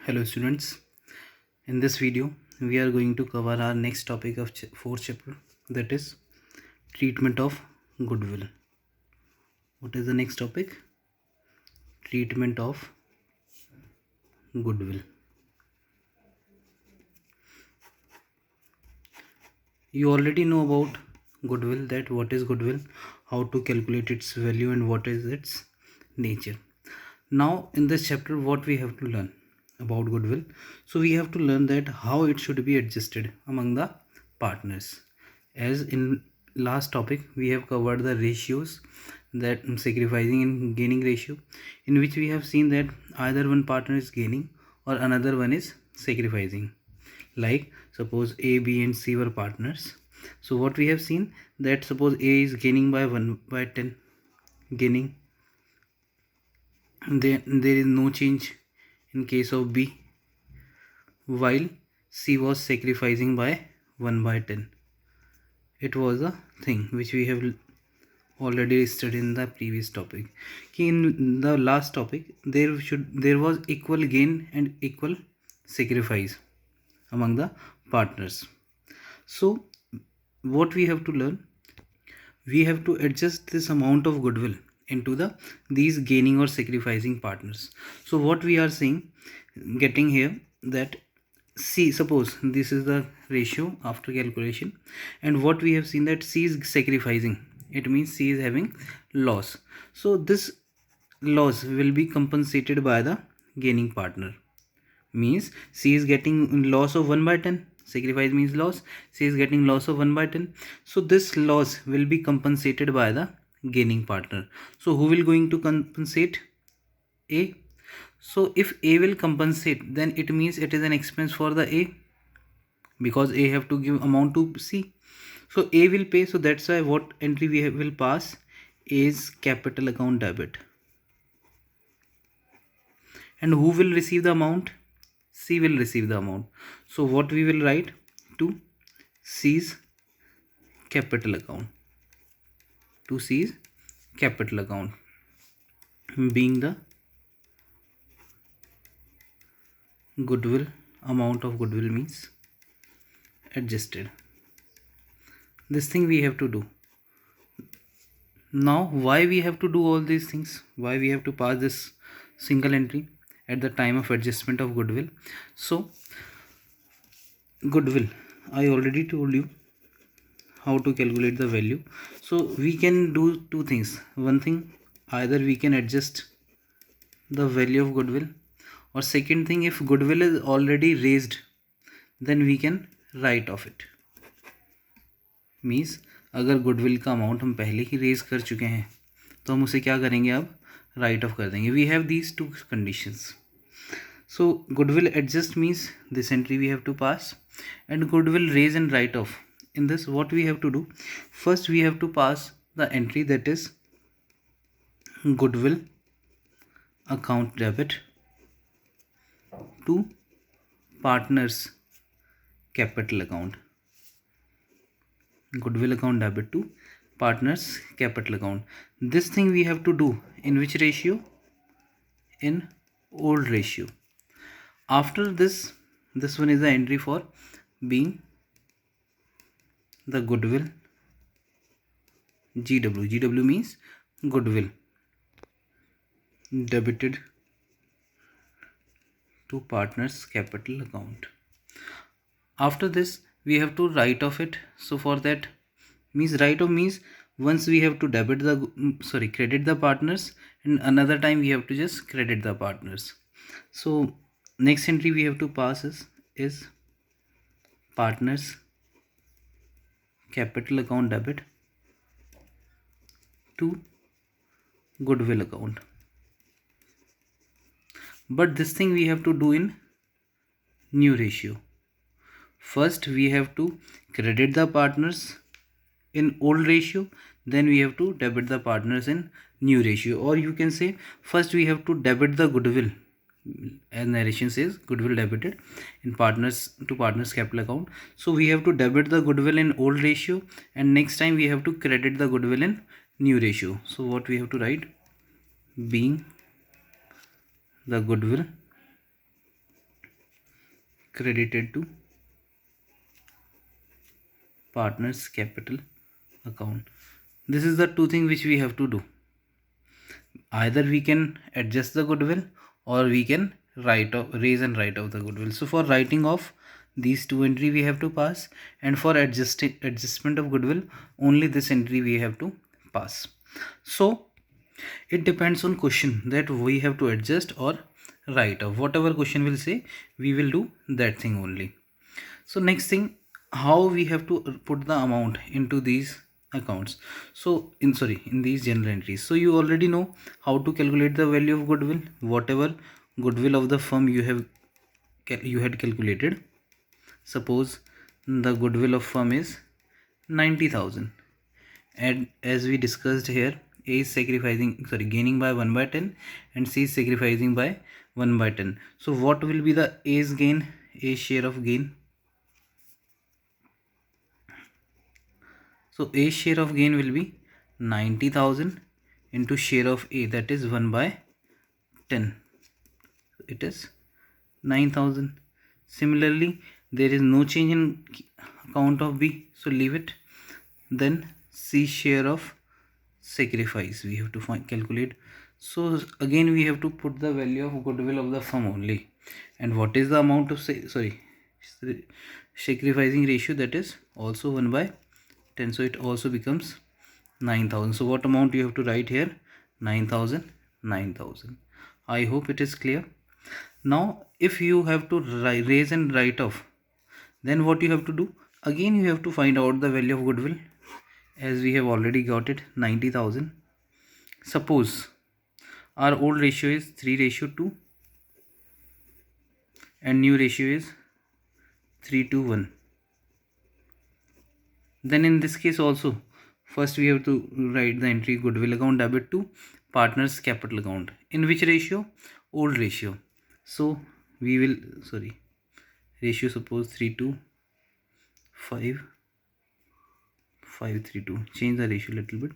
Hello students, in this video we are going to cover our next topic of fourth chapter, that is treatment of goodwill. What is the next topic? Treatment of goodwill. You already know about goodwill, that what is goodwill, how to calculate its value and what is its nature. Now in this chapter what we have to learn about goodwill? So we have to learn that how it should be adjusted among the partners. As in last topic we have covered the ratios, that sacrificing and gaining ratio, in which we have seen that either one partner is gaining or another one is sacrificing. Like suppose A, B and C were partners. So what we have seen, that suppose A is gaining by 1 by 10 gaining, then there is no change in case of B, while C was sacrificing by 1 by 10. It was a thing which we have already studied in the previous topic. In the last topic there was equal gain and equal sacrifice among the partners. So what we have to learn, we have to adjust this amount of goodwill into these gaining or sacrificing partners. So what we are saying, getting here, that C, suppose this is the ratio after calculation, and what we have seen that C is sacrificing, it means C is having loss. So this loss will be compensated by the gaining partner, means C is getting loss of 1 by 10, sacrifice means loss, C is getting loss of 1 by 10. So this loss will be compensated by the gaining partner. So who will going to compensate? A. So if A will compensate, then it means it is an expense for the A, because A have to give amount to C. So A will pay, so that's why what entry we will pass is capital account debit. And who will receive the amount? C will receive the amount. So what we will write? To C's capital account. To C's capital account, being the goodwill, amount of goodwill means adjusted. This thing we have to do. Now why we have to do all these things? Why we have to pass this single entry at the time of adjustment of goodwill? So goodwill, I already told you how to calculate the value. So we can do two things. One thing, either we can adjust the value of goodwill, or second thing, if goodwill is already raised, then we can write off it. Means अगर goodwill का amount हम पहले ही raise कर चुके हैं तो हम उसे क्या करेंगे, अब राइट ऑफ कर देंगे. We have these two conditions. So goodwill adjust means this entry we have to pass, and goodwill raise and write off. In this what we have to do, first we have to pass the entry, that is goodwill account debit to partners capital account. Goodwill account debit to partners capital account. This thing we have to do in which ratio? In old ratio. After this one is the entry for being the goodwill GW. GW means goodwill debited to partners capital account. After this we have to write off it. So for that, means write off means once we have to credit the partners, and another time we have to just credit the partners. So next entry we have to pass is partners capital account debit to goodwill account. But this thing we have to do in new ratio. First we have to credit the partners in old ratio, then we have to debit the partners in new ratio. Or you can say first we have to debit the goodwill, as narration says, goodwill debited in partners capital account. So we have to debit the goodwill in old ratio, and next time we have to credit the goodwill in new ratio. So what we have to write, being the goodwill credited to partner's capital account. This is the two things which we have to do. Either we can adjust the goodwill or we can raise and write off the goodwill. So for writing off these two entry we have to pass, and for adjustment of goodwill only this entry we have to pass. So it depends on question that we have to adjust or write off. Whatever question will say, we will do that thing only. So next thing, how we have to put the amount into these accounts. So in these general entries. So you already know how to calculate the value of goodwill. Whatever goodwill of the firm you had calculated. Suppose the goodwill of firm is 90,000, and as we discussed here, A is gaining by 1 by 10 and C is sacrificing by 1 by 10. So what will be the A's gain, A's share of gain? So A's share of gain will be 90,000 into share of A, that is 1 by 10. It is 9,000. Similarly, there is no change in account of B, so leave it. Then C share of sacrifice we have to calculate. So again we have to put the value of goodwill of the firm only, and what is the amount of sacrificing ratio, that is also 1 by 10, so it also becomes 9,000. So what amount you have to write here? 9,000. I hope it is clear. Now if you have to raise and write off, then what you have to do? Again you have to find out the value of goodwill, as we have already got it, 90,000. Suppose our old ratio is 3:2 and new ratio is 3:1. Then in this case also, first we have to write the entry goodwill account debit to partner's capital account. In which ratio? Old ratio. So we will ratio, suppose 3:5. 5:3:2. Change the ratio a little bit.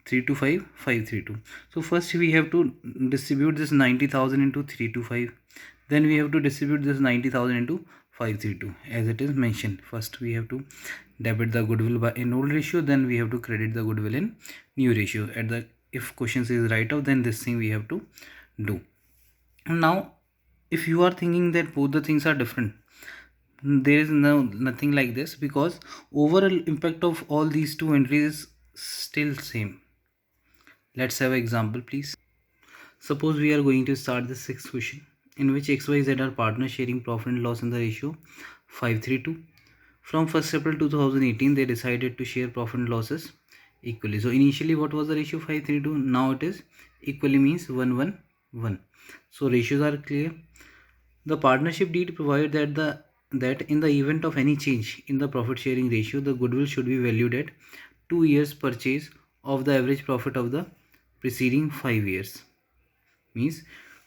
3:5, 5:3:2. So first we have to distribute this 90,000 into 3:5. Then we have to distribute this 90,000 into 5:3:2, as it is mentioned. First we have to debit the goodwill by in old ratio, then we have to credit the goodwill in new ratio. If question says write off, then this thing we have to do. Now if you are thinking that both the things are different, there is nothing like this, because overall impact of all these two entries is still same. Let's have an example, please. Suppose we are going to start the sixth question, in which XYZ are partners sharing profit and loss in the ratio 5:3:2. From 1st April 2018 they decided to share profit and losses equally. So initially what was the ratio? 5:3:2. Now it is equally, means 1:1:1. So ratios are clear. The partnership deed provides that in the event of any change in the profit sharing ratio, the goodwill should be valued at 2 years purchase of the average profit of the preceding 5 years. Means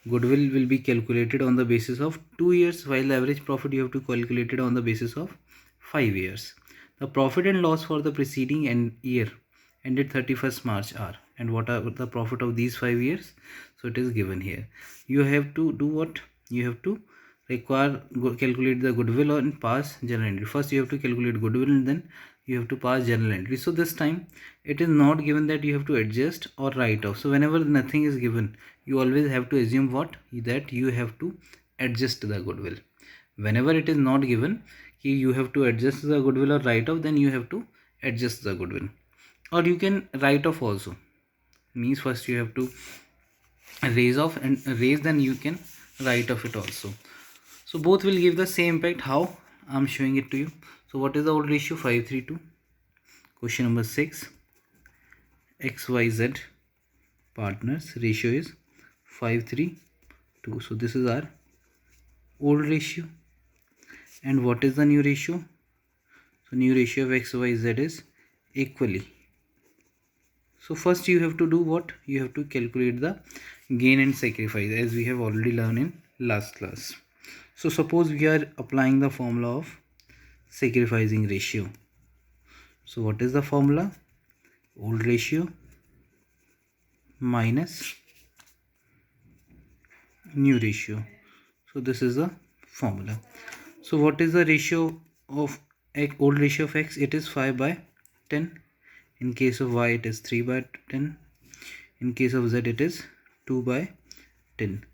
goodwill will be calculated on the basis of 2 years, while the average profit you have to calculate it on the basis of 5 years. The profit and loss for the preceding year ended 31st March are, and what are the profit of these 5 years? So it is given here. You have to do what? You have to calculate the goodwill and pass journal entry. First you have to calculate goodwill and then you have to pass journal entry. So this time it is not given that you have to adjust or write off. So whenever nothing is given, you always have to assume what? That you have to adjust the goodwill. Whenever it is not given you have to adjust the goodwill or write off, then you have to adjust the goodwill, or you can write off also. Means first you have to raise off and raise, then you can write off it also. So both will give the same impact. How? I'm showing it to you. So what is the old ratio? 5:3:2. Question number 6. XYZ partners ratio is 5:3:2. So this is our old ratio. And what is the new ratio? So new ratio of XYZ is equally. So first you have to do what? You have to calculate the gain and sacrifice, as we have already learned in last class. So suppose we are applying the formula of sacrificing ratio. So what is the formula? Old ratio minus new ratio. So this is the formula. So what is the ratio of old ratio of x? It is 5 by 10. In case of y, it is 3 by 10. In case of z, it is 2 by 10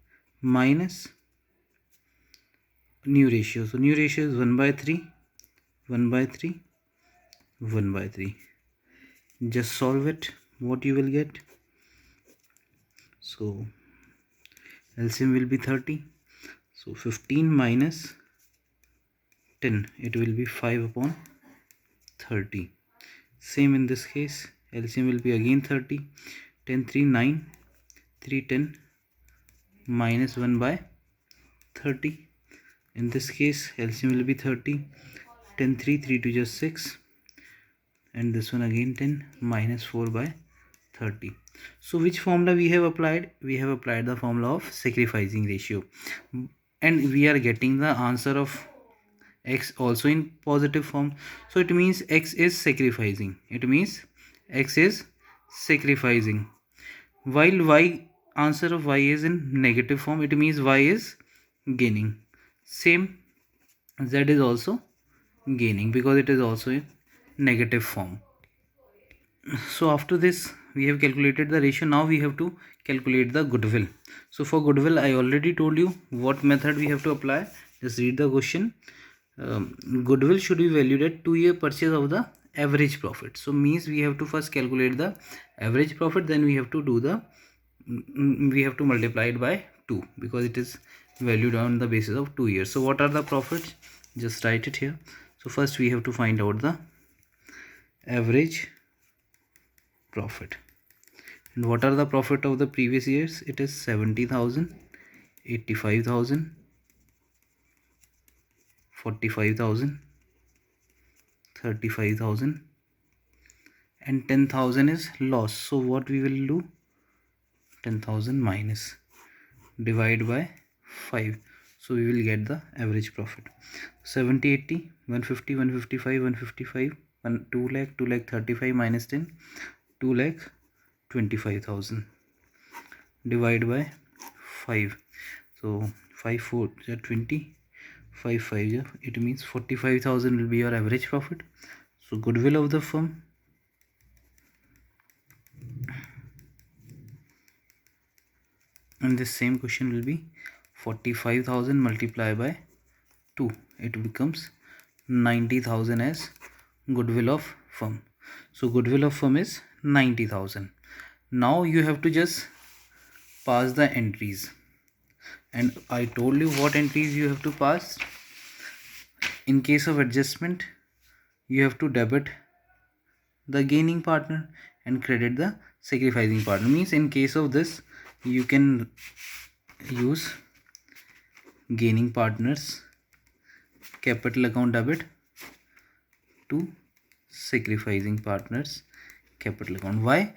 minus new ratio. So new ratio is 1 by 3, 1 by 3, 1 by 3. Just solve it. What you will get? So LCM will be 30. So 15 minus 10, it will be 5 upon 30. Same in this case, LCM will be again 30. 10 3 9, 3 10 minus 1 by 30. In this case, LCM will be 30. 10 3, 3 2 just 6, and this one again 10 minus 4 by 30. So which formula we have applied? We have applied the formula of sacrificing ratio, and we are getting the answer of x also in positive form. So it means x is sacrificing. It means x is sacrificing. While y, answer of y is in negative form, it means y is gaining. Same, z is also gaining because it is also in negative form. So after this, we have calculated the ratio. Now we have to calculate the goodwill. So for goodwill, I already told you what method we have to apply. Just read the question. Goodwill should be valued at 2-year purchase of the average profit. So means we have to first calculate the average profit, then we have to do the we have to multiply it by 2 because it is valued on the basis of 2 years. So what are the profits? Just write it here. So first we have to find out the average profit. And what are the profit of the previous years? It is 70,000, 85,000, 45,000, 35,000, and 10,000 is loss. So what we will do? 10,000 minus, divide by 5. So we will get the average profit. 70, 80, 150, 155, 155, 2 lakh, 2 lakh 35 minus 10, 2 lakh 25,000, divide by 5. So 5 4 20, 5 5, it means 45,000 will be your average profit. So goodwill of the firm, and this same question will be 45,000 multiplied by 2, it becomes 90,000 as goodwill of firm. So goodwill of firm is 90,000. Now you have to just pass the entries, and I told you what entries you have to pass. In case of adjustment, you have to debit the gaining partner and credit the sacrificing partner. Means in case of this, you can use gaining partners capital account debit to sacrificing partners capital account. Why?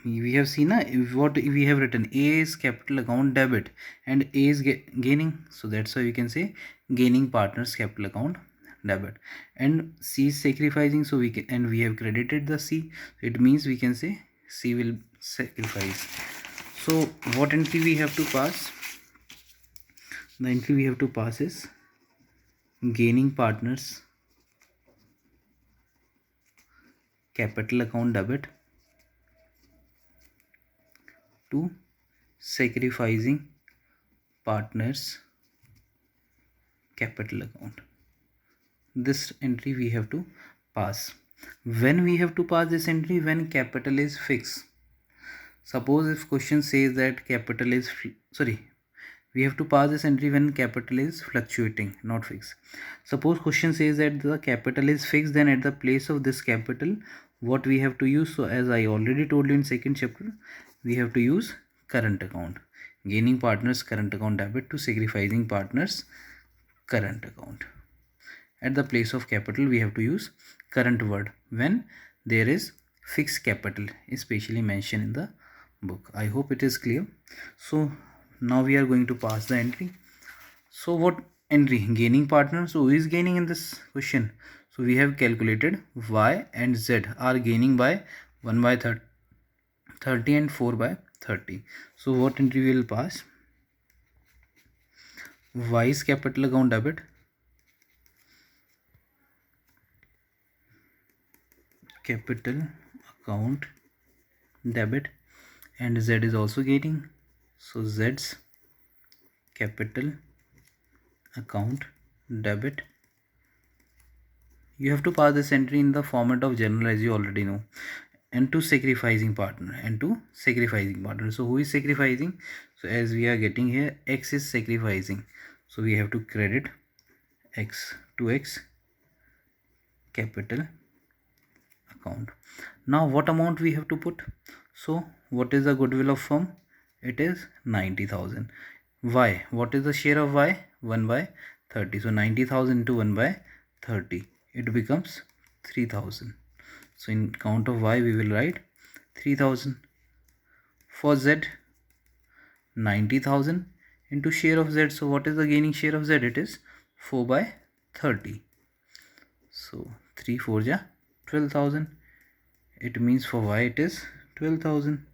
We have seen what we have written. A is capital account debit and A is gaining, so that's why we can say gaining partners capital account debit, and C is sacrificing, so we can, and we have credited the C, so it means we can say C will sacrifice. So what entry we have to pass? The entry we have to pass is gaining partners capital account debit to sacrificing partners capital account. This entry we have to pass. When we have to pass this entry? When capital is fixed. Suppose if question says that capital is we have to pass this entry when capital is fluctuating, not fixed. Suppose question says that the capital is fixed, then at the place of this capital, what we have to use? So as I already told you in second chapter, we have to use current account. Gaining partners current account debit to sacrificing partners current account. At the place of capital, we have to use current word when there is fixed capital, especially mentioned in the book. I hope it is clear. So now we are going to pass the entry. So what entry? Gaining partner. So who is gaining in this question? So we have calculated y and z are gaining by 1 by 30 and 4 by 30. So what entry we will pass? Y is capital account debit capital account debit, and Z is also gaining, so Z's capital account debit. You have to pass this entry in the format of journal, as you already know. And to sacrificing partner, so who is sacrificing? So as we are getting here, X is sacrificing, so we have to credit X to X capital account. Now what amount we have to put? So what is the goodwill of firm? It is 90,000. Y, what is the share of Y? 1 by 30. So 90,000 into 1 by 30, it becomes 3,000. So in count of Y we will write 3,000. For Z, 90,000 into share of Z. So what is the gaining share of Z? It is 4 by 30. So 3 4 ja 12,000. It means for Y it is 12,000.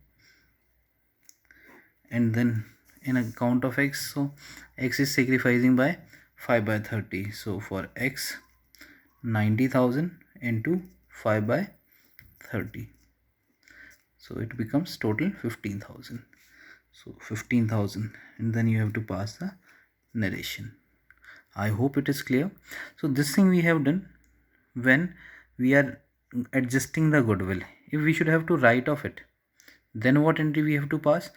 And then in a count of X, so X is sacrificing by 5 by 30. So for X, 90,000 into 5 by 30. So it becomes total 15,000. So 15,000, and then you have to pass the narration. I hope it is clear. So this thing we have done when we are adjusting the goodwill. If we should have to write off it, then what entry we have to pass?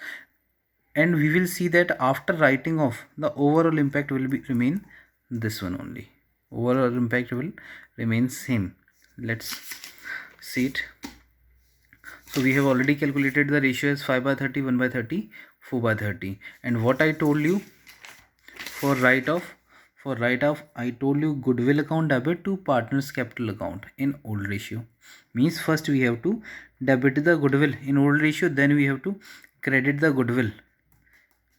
And we will see that after writing off, the overall impact will remain this one only. Overall impact will remain same. Let's see it. So we have already calculated the ratio as 5 by 30, 1 by 30, 4 by 30. And what I told you for write-off, I told you goodwill account debit to partners capital account in old ratio. Means first we have to debit the goodwill in old ratio, then we have to credit the goodwill.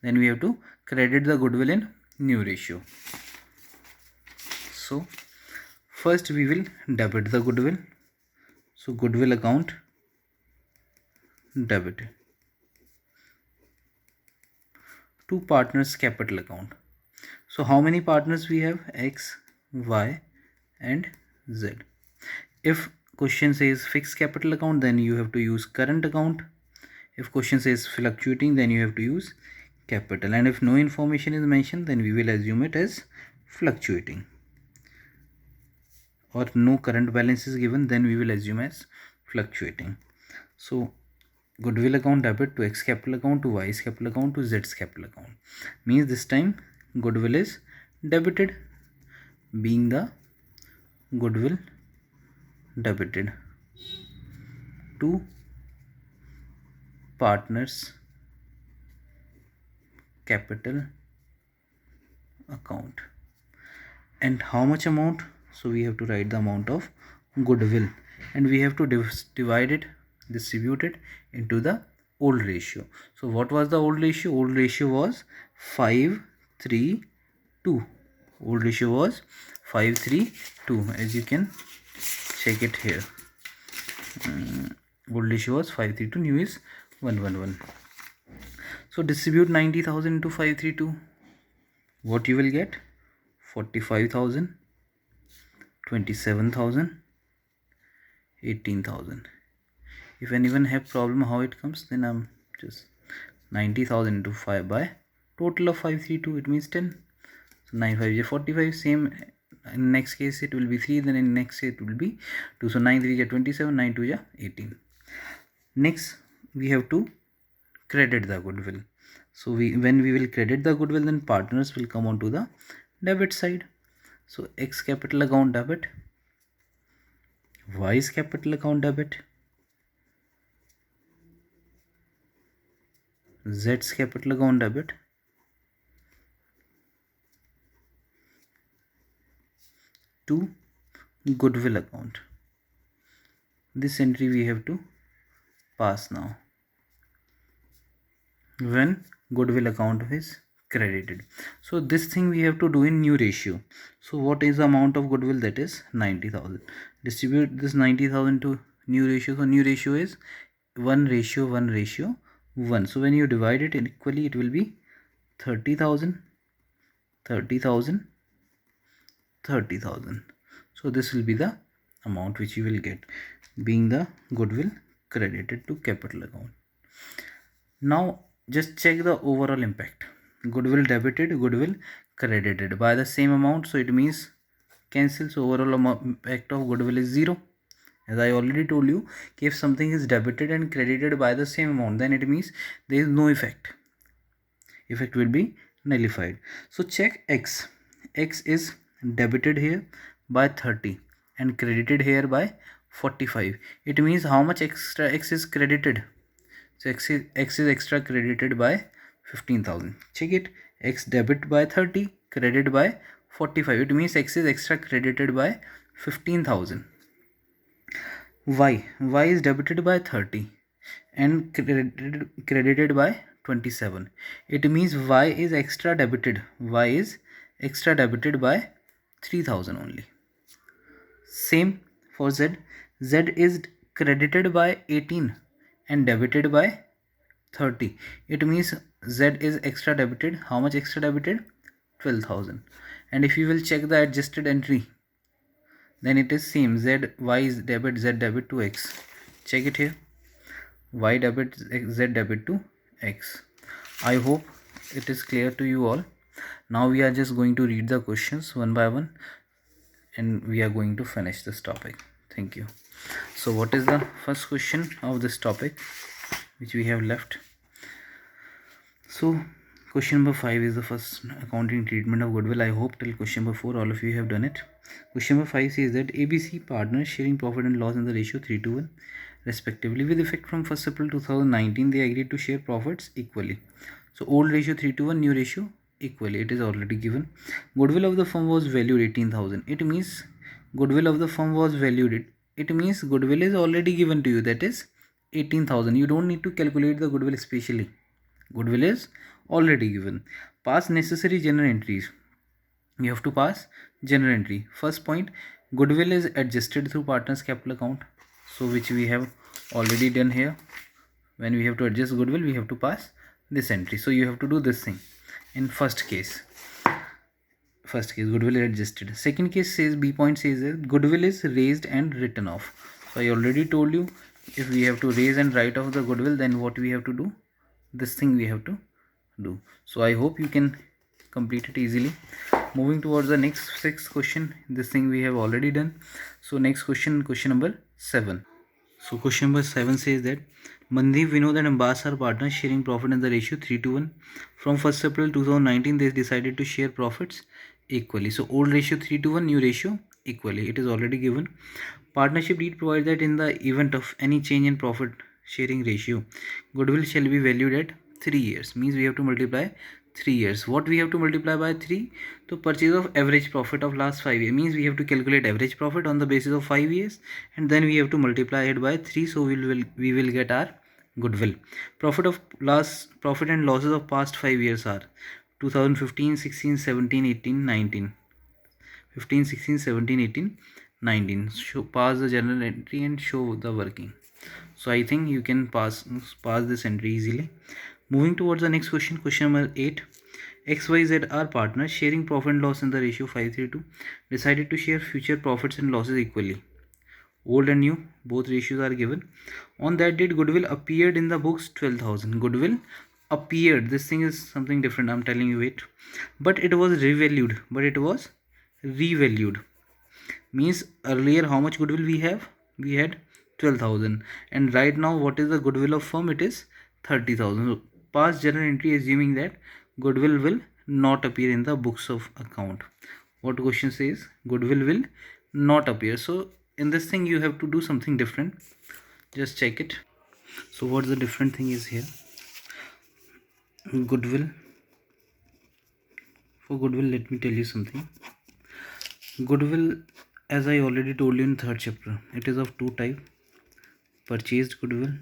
Then we have to credit the goodwill in new ratio. So first we will debit the goodwill. So goodwill account debit to partners capital account. So how many partners we have? X, Y and Z. If question says fixed capital account, then you have to use current account. If question says fluctuating, then you have to use capital. And if no information is mentioned, then we will assume it as fluctuating. Or no current balance is given, then we will assume as fluctuating. So goodwill account debit to X capital account, to Y's capital account, to Z's capital account. Means this time goodwill is debited, being the goodwill debited to partners capital account. And how much amount? So we have to write the amount of goodwill, and we have to distribute it into the old ratio. So what was the old ratio? Old ratio was 5:3:2. Old ratio was 5:3:2, as you can check it here. Old ratio was 5:3:2, new is 1:1:1. So distribute 90,000 into 5:3:2. What you will get? 45,000, 27,000, 18,000. If anyone have problem how it comes, then I'm just 90,000 into 5 by total of 5:3:2, it means 10. So 9 5 is 45. Same in next case it will be 3, then in next case it will be 2. So 9 3 is 27, 9 2 is 18. Next we have to credit the goodwill. So when we will credit the goodwill, then partners will come on to the debit side. So X capital account debit, Y's capital account debit, Z's capital account debit, to goodwill account. This entry we have to pass now when goodwill account is credited. So this thing we have to do in new ratio. So what is the amount of goodwill? That is 90,000. Distribute this 90,000 to new ratio. So new ratio is 1:1:1. So when you divide it equally, it will be 30,000, 30,000, 30,000. So this will be the amount which you will get, being the goodwill credited to capital account. Now just check the overall impact. Goodwill debited, goodwill credited by the same amount, so it means cancel. So overall impact of goodwill is 0. As I already told you, if something is debited and credited by the same amount, then it means there is no effect. Effect will be nullified. So check x. X is debited here by 30 and credited here by 45. It means how much extra x is credited? So x is extra credited by 15,000. Check it. X debit by 30, credit by 45. It means x is extra credited by 15,000. Y is debited by 30 and credited by 27. It means y is extra debited. Y is extra debited by 3,000 only. Same for Z. Z is credited by 18 and debited by 30. It means Z is extra debited. How much extra debited? 12,000. And if you will check the adjusted entry, then it is same. Z, Y is debit, Z debit to X. Check it here. Y debit, Z debit to X. I hope it is clear to you all. Now we are just going to read the questions one by one and we are going to finish this topic. Thank you. So what is the first question of this topic which we have left? So question number 5 is the first accounting treatment of goodwill. I hope till question number 4 all of you have done it. Question number 5 says that ABC partners sharing profit and loss in the ratio 3:1 respectively. With effect from 1st April 2019, they agreed to share profits equally. So old ratio 3:1, new ratio equally. It is already given. Goodwill of the firm was valued 18,000. It means goodwill of the firm was valued. It means goodwill is already given to you, that is 18,000. You don't need to calculate the goodwill specially. Goodwill is already given. Pass necessary general entries. You have to pass general entry. First point, goodwill is adjusted through partners capital account, so which we have already done here. When we have to adjust goodwill, we have to pass this entry. So you have to do this thing in first case. First case, goodwill is adjusted. Second case says, B point says that goodwill is raised and written off. So I already told you, if we have to raise and write off the goodwill, then what we have to do? This thing we have to do. So I hope you can complete it easily. Moving towards the next 6th question. This thing we have already done. So next question, question number 7. So question number 7 says that Mandeep, Vinod and Ambas are partners sharing profit in the ratio 3:1. From 1st April 2019, they decided to share profits equally. So old ratio 3:1, new ratio equally. It is already given. Partnership deed provides that in the event of any change in profit sharing ratio, goodwill shall be valued at 3 years. Means we have to multiply 3 years. What we have to multiply by 3? So purchase of average profit of last 5 years. Means we have to calculate average profit on the basis of 5 years and then we have to multiply it by 3. So we will get our goodwill. Profit and losses of past 5 years are 2015, 16, 17, 18, 19. 15, 16, 17, 18, 19. Pass the journal entry and show the working. So I think you can pass this entry easily. Moving towards the next question, question number 8. XYZ are partners sharing profit and loss in the ratio 5:2. Decided to share future profits and losses equally. Old and new, both ratios are given. On that date, goodwill appeared in the books 12,000. Goodwill appeared. This thing is something different. I'm telling you it. But it was revalued. Means earlier how much goodwill we have? We had 12,000. And right now what is the goodwill of firm? It is 30,000. So past journal entry assuming that goodwill will not appear in the books of account. What question says? Goodwill will not appear. So in this thing you have to do something different. Just check it. So what the different thing is here? Goodwill. For goodwill, let me tell you something. Goodwill, as I already told you in 3rd chapter, it is of two types: purchased goodwill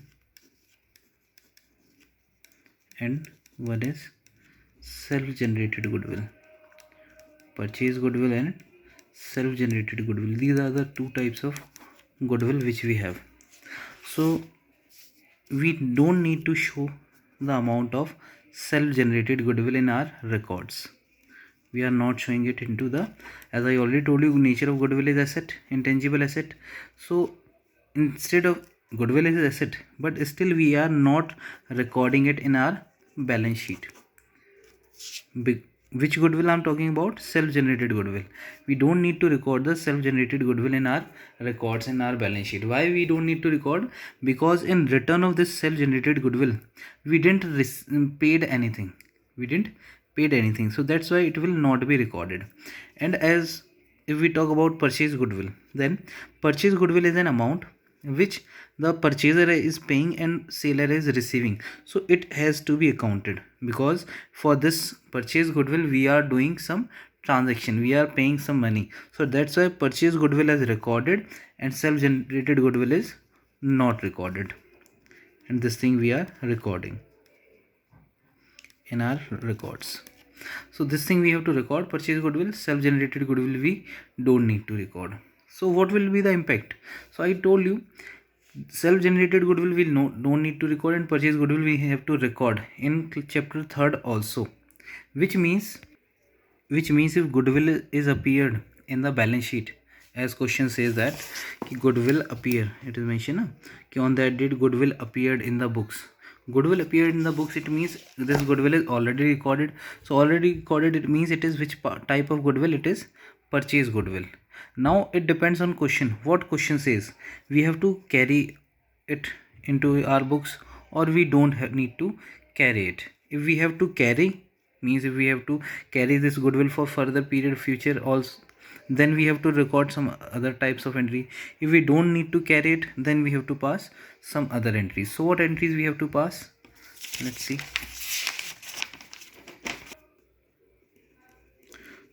and one is self-generated goodwill. Purchased goodwill and self-generated goodwill. These are the two types of goodwill which we have. So we don't need to show the amount of self-generated goodwill in our records. we are not showing it into the, as I already told you, nature of goodwill is asset, intangible asset. So instead of goodwill is asset, but still we are not recording it in our balance sheet. Which goodwill I'm talking about? Self-generated goodwill. We don't need to record the self-generated goodwill in our records in our balance sheet. Why we don't need to record? Because in return of this self-generated goodwill, we didn't paid anything. We didn't paid anything. So that's why it will not be recorded. And as if we talk about purchase goodwill, then purchase goodwill is an amount which the purchaser is paying and seller is receiving, so it has to be accounted, because for this purchase goodwill we are doing some transaction, we are paying some money. So that's why purchase goodwill is recorded and self-generated goodwill is not recorded, and this thing we are recording in our records. So this thing we have to record, purchase goodwill, self-generated goodwill we don't need to record. So what will be the impact? So I told you self-generated goodwill we don't need to record, and purchase goodwill we have to record in chapter 3rd also, which means if goodwill is appeared in the balance sheet, as question says that goodwill appear, it is mentioned on that date goodwill appeared in the books. Goodwill appeared in the books, it means this goodwill is already recorded. So already recorded, it means it is which type of goodwill? It is purchase goodwill. Now it depends on question. What question says? We have to carry it into our books, or we don't need to carry it. If we have to carry, means if we have to carry this goodwill for further period future also, then we have to record some other types of entry. If we don't need to carry it, then we have to pass some other entries. So what entries we have to pass? Let's see.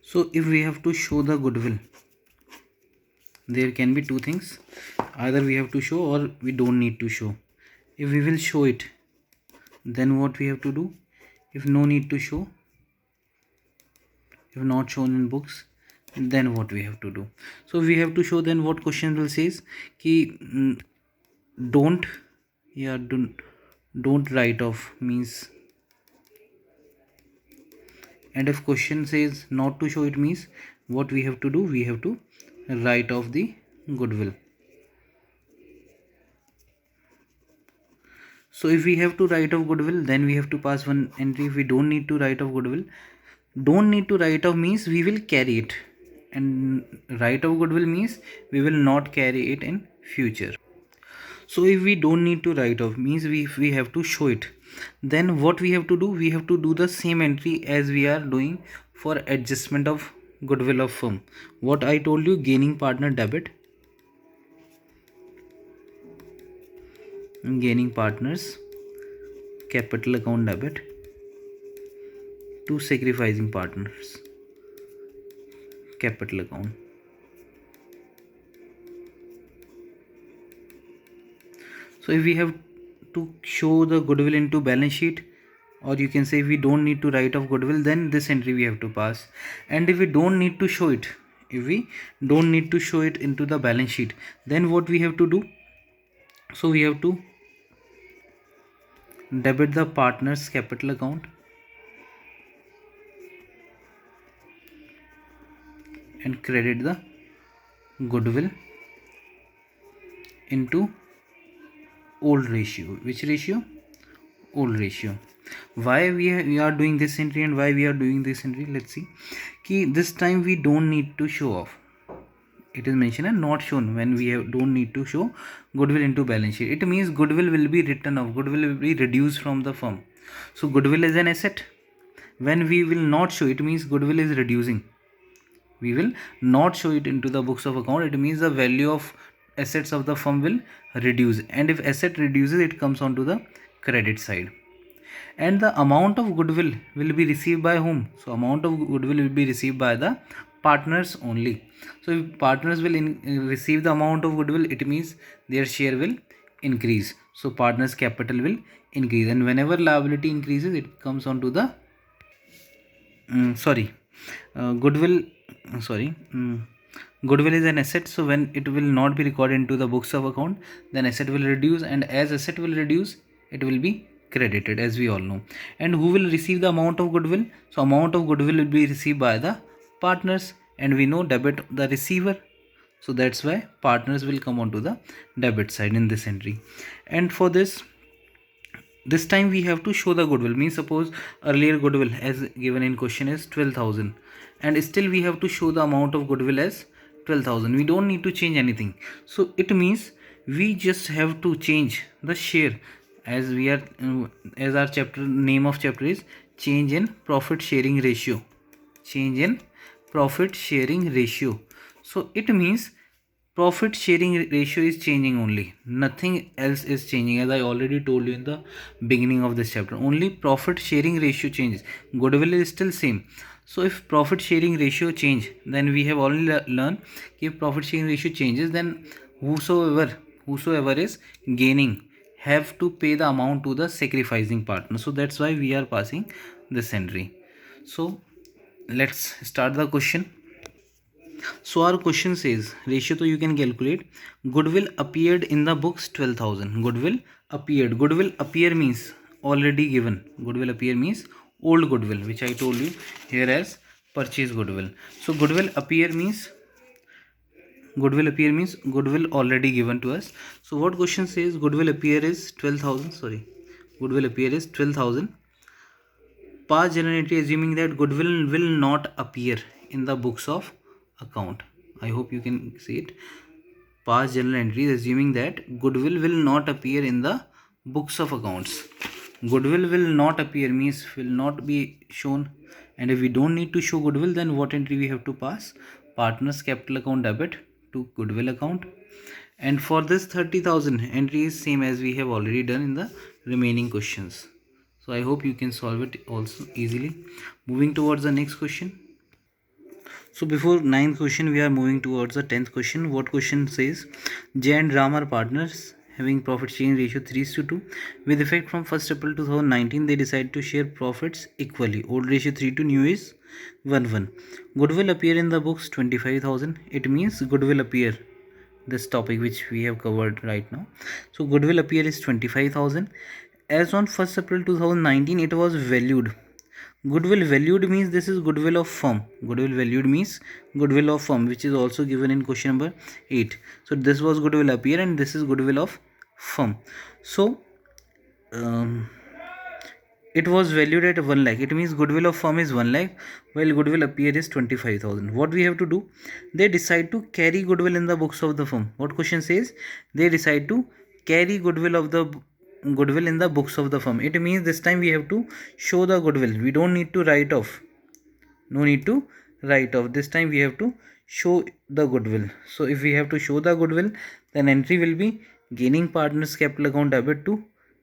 So if we have to show the goodwill, there can be two things: either we have to show or we don't need to show. If we will show it, then what we have to do? If no need to show, if not shown in books, then what we have to do? So we have to show, then what question will says ki don't write off, means, and if question says not to show, it means what we have to do? We have to write off the goodwill. So if we have to write off goodwill, then we have to pass one entry. If we don't need to write off goodwill, don't need to write off means we will carry it, and write off goodwill means we will not carry it in future. So if we don't need to write off, means we have to show it, then what we have to do? We have to do the same entry as we are doing for adjustment of goodwill of firm. What I told you, gaining partner debit, gaining partners capital account debit to sacrificing partners capital account. So if we have to show the goodwill into balance sheet, or you can say if we don't need to write off goodwill, then this entry we have to pass. And if we don't need to show it, if we don't need to show it into the balance sheet, then what we have to do? So we have to debit the partner's capital account and credit the goodwill into old ratio. Which ratio? Old ratio. Why we are doing this entry, and why we are doing this entry? Let's see. Ki this time we don't need to show off. It is mentioned and not shown when we don't need to show goodwill into balance sheet. It means goodwill will be written off, goodwill will be reduced from the firm. So goodwill is an asset. When we will not show, it means goodwill is reducing. We will not show it into the books of account. It means the value of assets of the firm will reduce, and if asset reduces, it comes onto the credit side. And the amount of goodwill will be received by whom? So amount of goodwill will be received by the partners only. So if partners will receive the amount of goodwill, it means their share will increase. So partners capital will increase, and whenever liability increases, it comes onto the goodwill goodwill is an asset. So when it will not be recorded into the books of account, then asset will reduce, and as asset will reduce, it will be credited, as we all know. And who will receive the amount of goodwill? So amount of goodwill will be received by the partners, and we know debit the receiver, so that's why partners will come onto the debit side in this entry. And for this time we have to show the goodwill. Means suppose earlier goodwill as given in question is 12,000, and still we have to show the amount of goodwill as 12,000. We don't need to change anything, so it means we just have to change the share, as we are as our chapter name of chapter is change in profit sharing ratio. Change in profit sharing ratio. So it means profit sharing ratio is changing only, nothing else is changing. As I already told you in the beginning of this chapter, only profit sharing ratio changes, goodwill is still same. So if profit sharing ratio change, then we have already learned if profit sharing ratio changes, then whosoever is gaining have to pay the amount to the sacrificing partner. So that's why we are passing this entry. So let's start the question. So our question says ratio, so you can calculate. Goodwill appeared in the books 12,000. Goodwill appeared. Goodwill appear means already given. Goodwill appear means old goodwill, which I told you here as purchase goodwill. So goodwill appear means goodwill already given to us. So what question says goodwill appear is 12,000. Sorry, goodwill appear is 12,000. Past journal entry assuming that goodwill will not appear in the books of account. I hope you can see it. Past journal entries assuming that goodwill will not appear in the books of accounts. Goodwill will not appear means will not be shown, and if we don't need to show goodwill, then what entry we have to pass? Partners capital account debit to goodwill account. And for this 30,000 entry is same as we have already done in the remaining questions. So I hope you can solve it also easily. Moving towards the next question. So before 9th question, we are moving towards the 10th question. What question says J and Ram are partners having profit sharing ratio 3:2. With effect from 1st April 2019, they decide to share profits equally. Old ratio 3 to new is 1:1. Goodwill appear in the books 25,000. It means goodwill appear, this topic which we have covered right now. So goodwill appear is 25,000. As on 1st April 2019, it was valued. Goodwill valued means this is goodwill of firm. Goodwill valued means goodwill of firm, which is also given in question number 8. So this was goodwill appear and this is goodwill of firm. So it was valued at 1 lakh. It means goodwill of firm is 1 lakh while goodwill appear is 25,000. What we have to do? They decide to carry goodwill in the books of the firm. What question says? They decide to carry goodwill in the books of the firm. It means this time we have to show the goodwill. We don't need to write off. No need to write off. This time we have to show the goodwill. So if we have to show the goodwill, then entry will be gaining partners capital account debit to